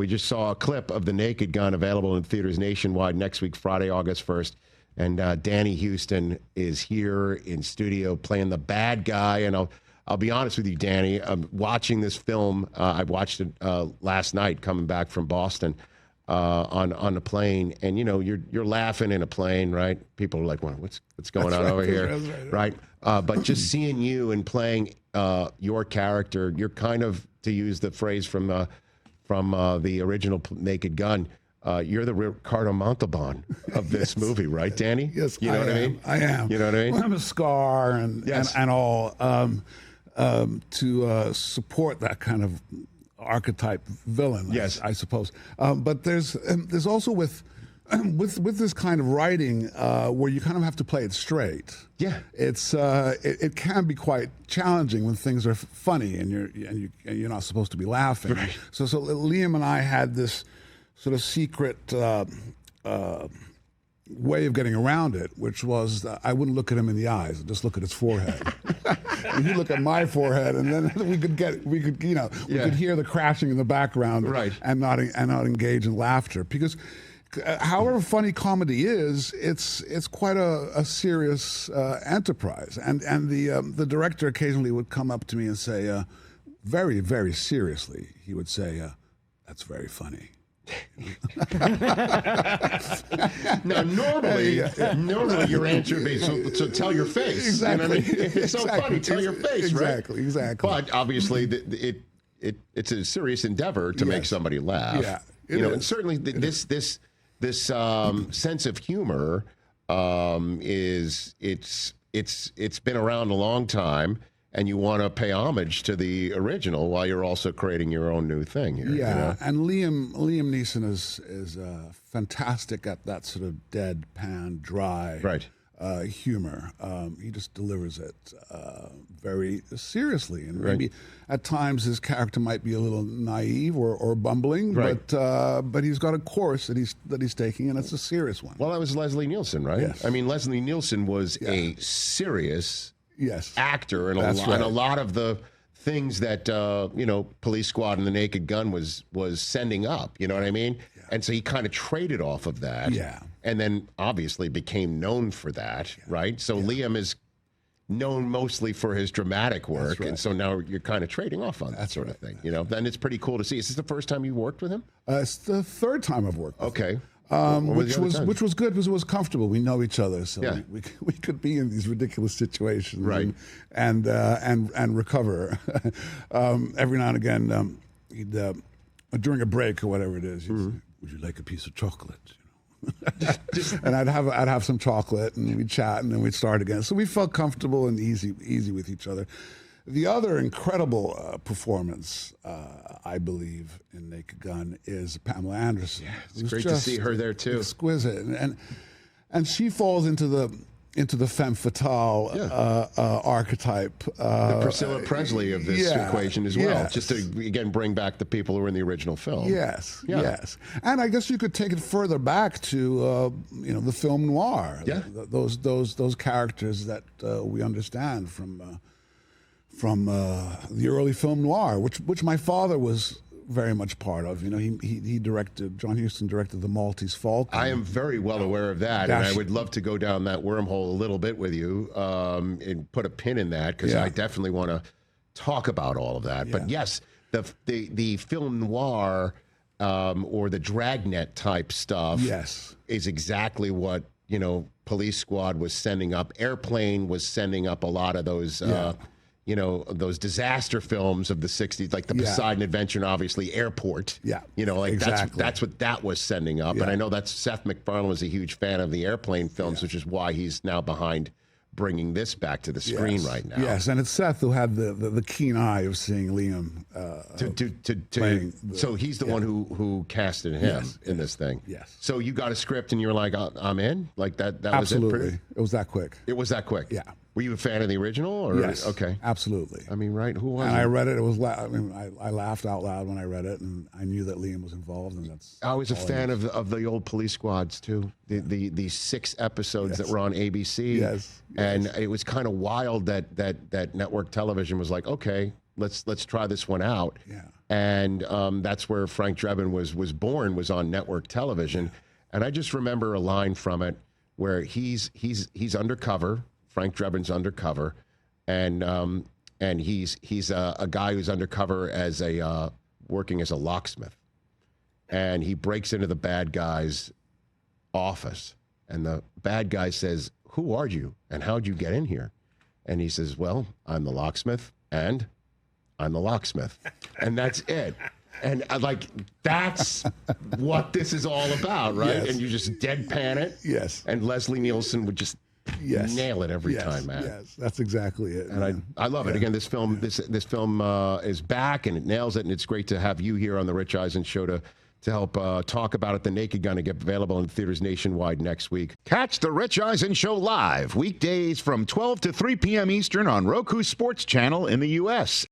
We just saw a clip of The Naked Gun available in theaters nationwide next week, Friday, August 1st. And Danny Huston is here in studio playing the bad guy. And I'll be honest with you, Danny. I'm watching this film. I watched it last night coming back from Boston on the plane. And, you know, you're laughing in a plane, right? People are like, well, what's going on over here? Right. But just seeing you and playing your character, you're kind of, to use the phrase from the original Naked Gun, you're the Ricardo Montalban of this movie, right, Danny? Yes, you know what I mean? I am. You know what I mean? Well, I'm a scar and all to support that kind of archetype villain. Yes, I suppose. But there's also with this kind of writing where you kind of have to play it straight. Yeah, it can be quite challenging when things are funny and you're not supposed to be laughing. Right. So Liam and I had this sort of secret way of getting around it, which was I wouldn't look at him in the eyes, I'd just look at his forehead. And he'd look at my forehead, and then we could hear the crashing in the background, right, and not engage in laughter, because however funny comedy is, it's quite a serious enterprise, and the director occasionally would come up to me and say, very, very seriously, he would say, "That's very funny." Now, normally your answer would be, so tell your face. Exactly. You know what I mean? If it's so funny, tell your face, right? Exactly. But obviously, it's a serious endeavor to make somebody laugh. Yeah, and certainly this sense of humor is it's been around a long time. And you want to pay homage to the original while you're also creating your own new thing here. Yeah, you know? and Liam Neeson is fantastic at that sort of deadpan, dry humor. He just delivers it very seriously, and maybe at times his character might be a little naive or bumbling, but he's got a course that he's taking, and it's a serious one. Well, that was Leslie Nielsen, right? Yes. I mean, Leslie Nielsen was a serious actor, and a lot of the things that Police Squad and The Naked Gun was sending up. You know what I mean? Yeah. And so he kind of traded off of that. Yeah. And then obviously became known for that, right? So Liam is known mostly for his dramatic work, and so now you're kind of trading off on that sort of thing. You know, then it's pretty cool to see. Is this the first time you worked with him? It's the third time I've worked with him. Which was good because it was comfortable. We know each other, so we could be in these ridiculous situations, and recover. Every now and again, he'd during a break or whatever it is, he'd say, "Would you like a piece of chocolate?" And I'd have some chocolate, and we'd chat, and then we'd start again. So we felt comfortable and easy with each other. The other incredible performance, I believe, in Naked Gun is Pamela Anderson. Yeah, it's great to see her there too. Exquisite, and she falls into the femme fatale archetype. The Priscilla Presley of this equation as well, just to again bring back the people who were in the original film. Yes, and I guess you could take it further back to the film noir. Yeah, those characters that we understand from the early film noir, which my father was very much part of. You know, he directed, John Huston directed The Maltese Falcon. I am very well aware of that, and I would love to go down that wormhole a little bit with you and put a pin in that, because I definitely want to talk about all of that. But yes, the film noir or the dragnet type stuff is exactly what, Police Squad was sending up. Airplane was sending up a lot of those those disaster films of the 60s, like the Poseidon Adventure and obviously Airport. Yeah. That's what that was sending up. Yeah. And I know that Seth MacFarlane was a huge fan of the Airplane films, which is why he's now behind bringing this back to the screen right now. Yes, and it's Seth who had the keen eye of seeing Liam. So he's the one who casted him in this thing. Yes. So you got a script and you're like, I'm in? Like that Absolutely. was it? It was that quick. It was that quick? Yeah. Were you a fan of the original? Or? Yes. Okay. Absolutely. I mean, right? Who was and it? I read it. It was. I laughed out loud when I read it, and I knew that Liam was involved, and that's. I was a fan of the old Police Squads too. The 6 episodes that were on ABC. Yes. And it was kind of wild that network television was like, okay, let's try this one out. Yeah. And that's where Frank Drebin was born, was on network television. And I just remember a line from it where he's undercover. Frank Drebin's undercover, and he's a guy who's undercover as working as a locksmith, and he breaks into the bad guy's office, and the bad guy says, "Who are you, and how'd you get in here?" And he says, "Well, I'm the locksmith, and I'm the locksmith," and that's it. And that's what this is all about, right? Yes. And you just deadpan it. Yes. And Leslie Nielsen would just nail it every time, man. Yes, that's exactly it. And I love it. Again, this film is back, and it nails it, and it's great to have you here on the Rich Eisen Show to help talk about it. The Naked Gun to get available in theaters nationwide next week. Catch the Rich Eisen Show live weekdays from 12 to 3 p.m. Eastern on Roku Sports Channel in the U.S.